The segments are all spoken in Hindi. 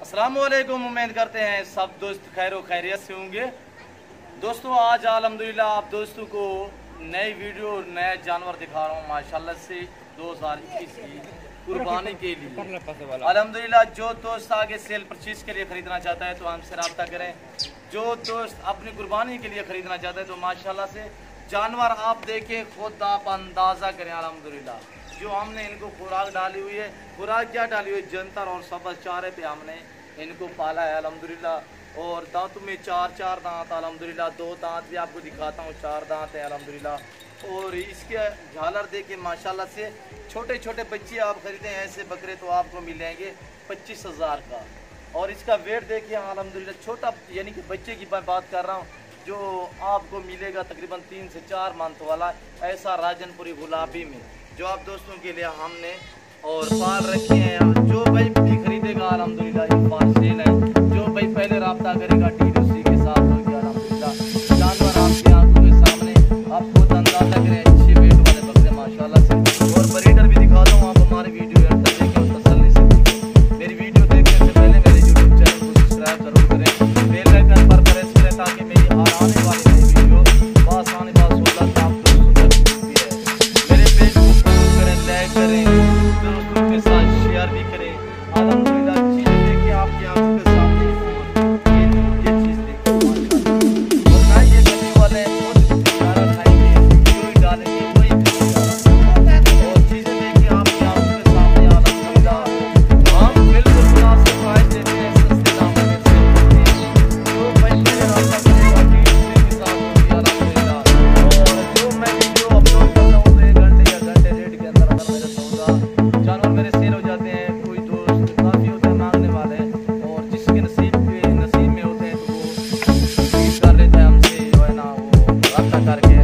अस्सलामुअलैकुम। उम्मीद करते हैं सब दोस्त खैर व खैरियत से होंगे। दोस्तों आज अल्हम्दुलिल्लाह आप दोस्तों को नई वीडियो और नए जानवर दिखा रहा हूँ माशाल्लाह से 2021 की कुर्बानी के लिए। अल्हम्दुलिल्लाह जो दोस्त आगे सेल परचेज के लिए ख़रीदना चाहता है तो हमसे रब्ता करें। जो दोस्त अपनी कुर्बानी के लिए ख़रीदना चाहता है तो माशाल्लाह से जानवर आप देखें, खुद आप अंदाज़ा करें। अल्हम्दुलिल्लाह जो हमने इनको खुराक डाली हुई है, खुराक क्या डाली हुई है, जंतर और सब्ज़ चारे पे हमने इनको पाला है अल्हम्दुलिल्लाह। और दांतों में चार दांत अल्हम्दुलिल्लाह, 2 दांत भी आपको दिखाता हूँ, 4 दांत है अल्हम्दुलिल्लाह। और इसके झालर देखिए माशाल्लाह से। छोटे छोटे बच्चे आप ख़रीदें ऐसे बकरे तो आपको मिलेंगे 25,000 का। और इसका वेट देखिए अल्हम्दुलिल्लाह, छोटा यानी कि बच्चे की मैं बात कर रहा हूँ जो आपको मिलेगा तकरीबन 3 से 4 मंथ वाला, ऐसा राजनपुरी गुलाबी में जो आप दोस्तों के लिए हमने और पाल रखे हैं। जो भाई भी खरीदेगा अल्हम्दुलिल्लाह ये पाल सेल है। जो भाई पहले रब्ता करेगा डील उसी के साथ होगी अल्हम्दुलिल्लाह। जानवर आपकी आंखों के सामने, आप खुद अंदाजा करें, अच्छे वेट वाले बकरे माशाल्लाह से। और ब्रीडर भी दिखाता हूँ, आप हमारी वीडियो देखें और तसल्ली से देखें। मेरी वीडियो देखने से पहले मेरे यूट्यूब चैनल को सब्सक्राइब जरूर करें, बेल आइकन पर प्रेस करें ताकि मेरी आने वाली नई वीडियो बासानी बासुलत आप दोस्तों तक पहुंचती है। मेरे पेज को फॉलो करें, लाइक करें, दोस्तों के साथ शेयर भी करें। अल्हम्दुलिल्लाह चीज़ देखिए आपकी आंखों के सामने, ये चीज़ देखिए माशाल्लाह। और ना ये गली वाले खुद सारा खाएंगे, जो ही डालेंगे वही खाएंगे। और चीज़ें देखिए आपकी आंखों के सामने अल्हम्दुलिल्लाह। हम बिल्कुल मुनासिब प्राइस देते हैं, सस्ते दामों में सेल करते हैं। जो भाई मेरे रास्ता करेगा डील उसी के साथ होगी अल्हम्दुलिल्लाह। और जो मैं वीडियो अपलोड करता हूँ तो 1 घंटे या घंटे डेढ़ के अंदर अगर मेरे सौदा जानवर मेरे सेल हो जाते हैं। कोई दोस्त काफ़ी होते हैं मांगने वाले, और जिसके नसीब में होते हैं तो वो डील कर लेता है हमसे, जो है ना वो रब्ता करके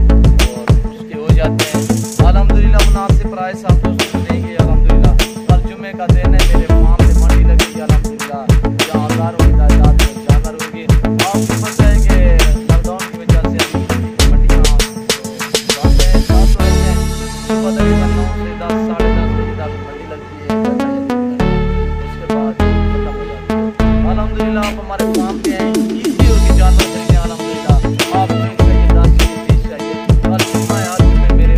और उसके हो जाते हैं अल्हम्दुलिल्लाह। मुनासिब प्राइस आप दोस्तों को देंगे अल्हम्दुलिल्लाह। कल जुमे का दिन है, मेरे फार्म पे मंडी लगेगी अल्हम्दुलिल्लाह, जहाँ हज़ारों की तादाद में जानवर होंगे। आपको पता है कि लॉकडाउन की वजह से मंडियाँ बंद है, साफ तो है। सुबह तकरीबन 9 से 10 साढ़े 10 बजे तक मंडी लगती है, उसके बाद खत्म हो जाती है अल्हम्दुलिल्लाह। आप हमारे फार्म पे आए, ईज़ी होगी जानवर खरीदें अल्हम्दुलिल्लाह। आपको इनका ये 10 चाहिए 20 चाहिए, कल जुम्मा है, आज जुम्मे मेरे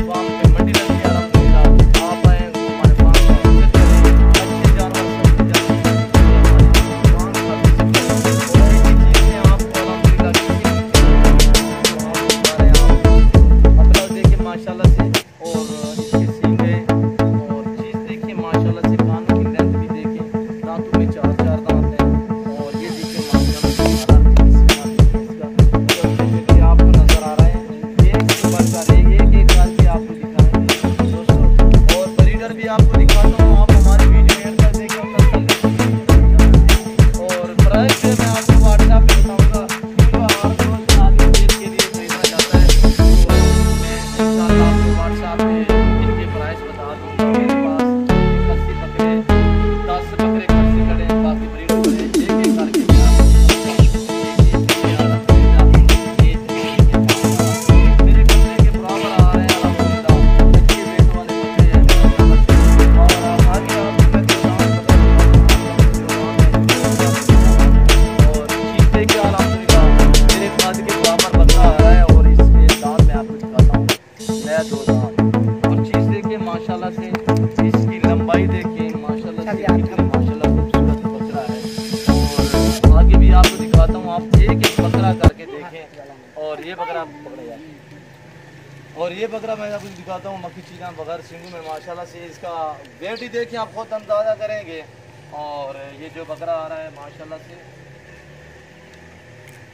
फार्म पे मंडी लगती है अल्हम्दुलिल्लाह। आप आए हमारे फार्म पे विजिट करें, अच्छे जानवर सस्ते जानवर फार्म का विजिट करें। और ऐसी चीज़ें आपको अल्हम्दुलिल्लाह अपना देखिए माशाल्लाह से। और इसके सींगे और चीज़ देखिए माशाल्लाह से, कानों की लेंथ भी देखें, दांतों में 4 दांत हैं। और ये देखिए माशाल्लाह से इसका आपको नजर आ रहा है, एक से बढ़कर एक साल की आपको दिखाएंगे दोस्तों। और ब्रीडर भी आपको दिखाता हूँ, आप हमारी वीडियो एड कर देंगे और प्राइस मैं आपको व्हाट्सएप पे बताऊँगा। जो हमारे दोस्त आगे सेल के लिए खरीदना चाहता है तो मैं इंशाल्लाह आपको व्हाट्सएप पे इनके प्राइस बता दूँगा। मेरे पास 80 बकरे 10 बकरे खर्चे करें, बाकी ब्रीडर करें, एक करके मेरे कमरे के बराबर आ रहे हैं अल्हम्दुलिल्लाह। अच्छे वेट वाले बकरे हैं। और आगे आपको मैं और चीज़ देखिए अल्हम्दुलिल्लाह, मेरे कद के बराबर बकरा आ रहा है। और इसके दांत मैं आपको दिखाता हूँ, नया 2 दांत। और चीज़ देखिए माशाल्लाह से, इसकी लंबाई देखिए माशाल्लाह से, कितनी माशाल्लाह खूबसूरत बकरा है। और आगे भी आपको दिखाता हूँ, आप एक बकरा करके देखें। और ये बकरा मैं आपको दिखाता हूँ मक्खी चीना बगैर सिंगों में माशाल्लाह से। इसका वेट ही देखिए, आप खुद अंदाज़ा करेंगे। और ये जो बकरा आ रहा है माशाल्लाह से,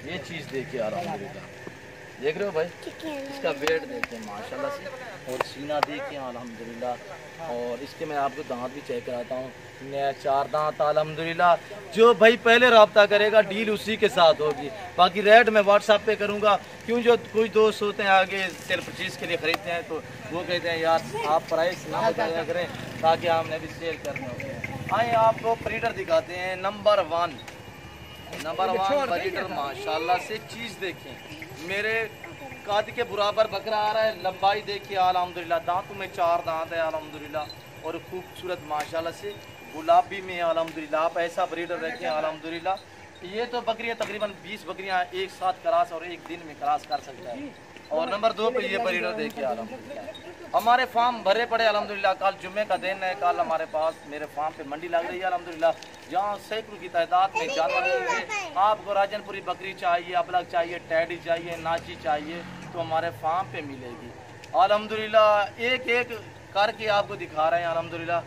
ये चीज़ देखिए अल्हम्दुलिल्लाह, देख रहे हो भाई, इसका वेट देखिए माशाल्लाह से। और सीना देखिए अल्हम्दुलिल्लाह। और इसके मैं आपको दांत भी चेक कराता हूँ, नया 4 दांत अल्हम्दुलिल्लाह। जो भाई पहले रब्ता करेगा डील उसी के साथ होगी। बाकी रेट मैं व्हाट्सएप पे करूँगा, क्यों जो कोई दोस्त होते हैं आगे सेल परचेज के लिए ख़रीदते हैं तो वो कहते हैं यार आप प्राइस ना बताया करें ताकि हमने भी सेल करना होते हैं। आइए आपको ब्रीडर दिखाते हैं। नंबर 1 ब्रीडर माशाल्लाह से। चीज़ देखें, मेरे कद के बराबर बकरा आ रहा है, लंबाई देखिए अल्हम्दुलिल्लाह, दांतों में 4 दांत है अल्हम्दुलिल्लाह। और खूबसूरत माशाल्लाह से गुलाबी में अल्हम्दुलिल्लाह। आप ऐसा ब्रीडर रखें अल्हम्दुलिल्लाह। ये तो बकरियाँ तकरीबन 20 बकरियाँ एक साथ क्रॉस और एक दिन में क्रॉस कर सकता है। और नंबर 2 पे ये ब्रीडर देखिए अल्हम्दुलिल्लाह। हमारे फार्म भरे पड़े अल्हम्दुलिल्लाह। कल जुम्मे का दिन है, कल हमारे पास मेरे फार्म पे मंडी लग रही है अल्हम्दुलिल्लाह, जहाँ सैकड़ों की तादाद में जानवर होंगे। आपको राजनपुरी बकरी चाहिए, अबलग चाहिए, टैडी चाहिए, नाची चाहिए तो हमारे फार्म पे मिलेगी अल्हम्दुलिल्लाह। एक एक करके आपको दिखा रहे हैं अल्हम्दुलिल्लाह।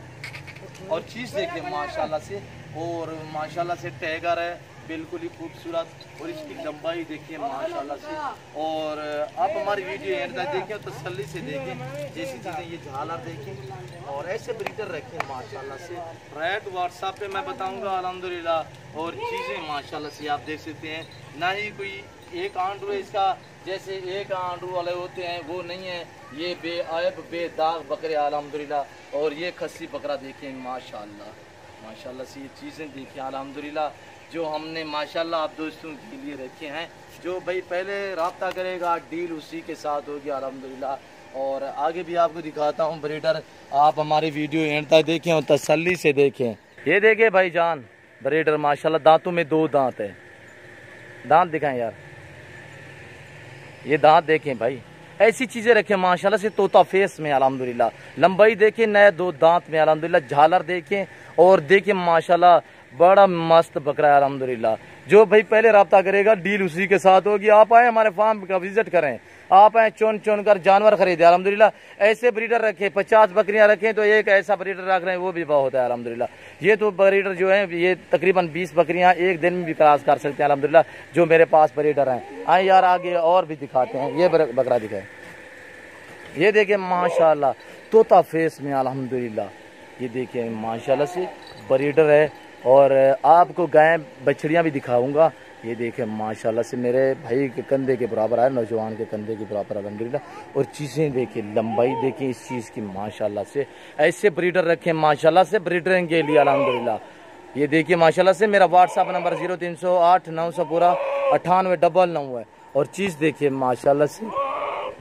और चीज़ देखिए माशाल्लाह से, और माशाल्लाह से टैगर है बिल्कुल ही खूबसूरत, और इसकी लंबाई देखिए माशाल्लाह से। और आप हमारी वीडियो एंड तक देखें और तसल्ली से देखें, जैसी चीज़ें ये झालर देखें और ऐसे ब्रीडर रखें माशाल्लाह से। रेट व्हाट्सएप पे मैं बताऊंगा अल्हम्दुलिल्लाह। और चीज़ें माशाल्लाह से आप देख सकते हैं, ना ही कोई एक आंडू है इसका, जैसे एक आंडू वाले होते हैं वो नहीं है। ये बेअयब बेदाग बकरे अल्हम्दुलिल्लाह। और ये खस्सी बकरा देखें माशाल्लाह, माशाल्लाह से ये चीज़ें देखिए अल्हम्दुलिल्लाह, जो हमने माशाल्लाह आप दोस्तों के लिए रखे हैं। जो भाई पहले रब्ता करेगा डील उसी के साथ होगी अल्हम्दुलिल्लाह। और आगे भी आपको दिखाता हूँ ब्रीडर, आप हमारी वीडियो एंड तक देखें और तसल्ली से देखें। ये देखें भाईजान ब्रीडर माशाल्लाह, दांतों में 2 दांत है। दांत दिखाएं यार, ये दांत देखें भाई। ऐसी चीज़ें रखें माशाल्लाह से, तोता फेस में अल्हम्दुलिल्लाह। लंबाई देखें, नए 2 दांत में अल्हम्दुलिल्लाह। झालर देखें और देखें माशाल्लाह बड़ा मस्त बकरा है अल्हम्दुलिल्लाह। जो भाई पहले रब्ता करेगा डील उसी के साथ होगी। आप आए हमारे फार्म का विजिट करें, आप आए चुन चुन कर जानवर खरीदे अल्हम्दुलिल्लाह। ऐसे ब्रीडर रखें, 50 बकरियां रखें तो एक ऐसा ब्रीडर रख रहे हैं वो भी बहुत है अल्हम्दुलिल्लाह। ये तो ब्रीडर जो है ये तकरीबन 20 बकरियां एक दिन में भी क्रॉस कर सकते हैं अल्हम्दुलिल्लाह, जो मेरे पास ब्रीडर हैं। आए यार आगे और भी दिखाते हैं। ये बकरा दिखाए, ये देखिए माशाल्लाह तोता फेस में अल्हम्दुलिल्लाह। ये देखिए माशाल्लाह से ब्रीडर है। और आपको गाय बछड़ियाँ भी दिखाऊंगा। ये देखें माशाल्लाह से मेरे भाई के कंधे के बराबर है, नौजवान के कंधे के बराबर अल्हम्दुलिल्लाह। और चीज़ें देखिए, लंबाई देखिए इस चीज़ की माशाल्लाह से। ऐसे ब्रीडर रखें माशाल्लाह से ब्रीडरिंग के लिए अल्हम्दुलिल्लाह। ये देखिए माशाल्लाह से मेरा व्हाट्सअप नंबर 0308 900 पूरा 9899 है। और चीज़ देखिए माशाल्लाह से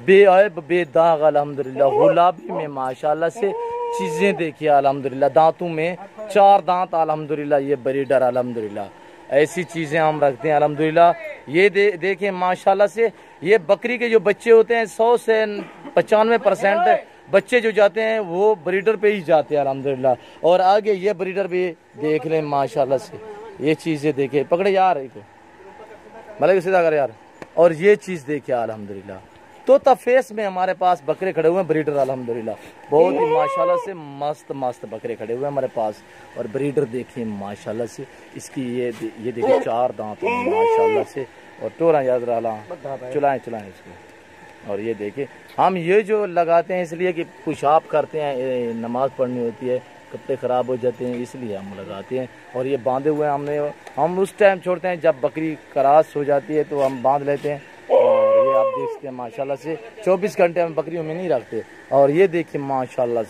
बेअयब बेदाग अल्हम्दुलिल्लाह, गुलाबी में माशाल्लाह से। चीज़ें देखिए अल्हम्दुलिल्लाह, दांतों में 4 दांत अल्हम्दुलिल्लाह। ये ब्रीडर अल्हम्दुलिल्लाह, ऐसी चीज़ें हम रखते हैं अल्हम्दुलिल्लाह। ये देखें माशाल्लाह से, ये बकरी के जो बच्चे होते हैं 100 से 95% बच्चे जो जाते हैं वो ब्रीडर पे ही जाते हैं अल्हम्दुलिल्लाह। और आगे ये ब्रीडर भी देख लें माशाल्लाह से। ये चीज़ें देखें, पकड़े यार मतलब सीधा कर यार। और ये चीज़ देखिए अल्हम्दुलिल्लाह, तोता फेस में हमारे पास बकरे खड़े हुए हैं ब्रीडर अल्हम्दुलिल्लाह। बहुत ही माशाल्लाह से मस्त मस्त बकरे खड़े हुए हैं हमारे पास। और ब्रीडर देखिए माशाल्लाह से, इसकी ये देखिए 4 दांत माशाल्लाह से। और टोरा याद रहा चलाएं इसको। और ये देखिए हम ये जो लगाते हैं इसलिए कि पेशाब करते हैं, नमाज पढ़नी होती है, कपड़े ख़राब हो जाते हैं, इसलिए हम लगाते हैं। और ये बांधे हुए हम उस टाइम छोड़ते हैं जब बकरी क्रॉस हो जाती है तो हम बांध लेते हैं। और ये आप देख सकते हैं माशाल्लाह से 24 घंटे हम बकरियों में नहीं रखते। और ये देखिए माशाल्लाह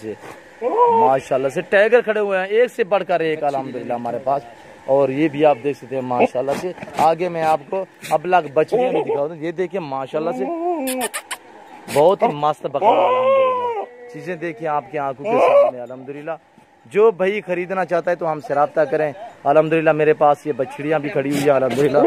से टाइगर खड़े हुए हैं, एक से बढ़कर एक अल्हम्दुलिल्लाह हमारे पास। और ये भी आप देख सकते हैं माशाल्लाह से। आगे मैं आपको अबलग बछड़ियाँ भी दिखा दूँ। ये देखिए माशाल्लाह से बहुत ही मस्त बकरा अल्हम्दुलिल्लाह। चीज़ें देखिए आपकी आंखों के सामने अल्हम्दुलिल्लाह। जो भाई खरीदना चाहता है तो हमसे रब्ता करें अल्हम्दुलिल्लाह। मेरे पास ये बछड़ियाँ भी खड़ी हुई है अल्हम्दुलिल्लाह।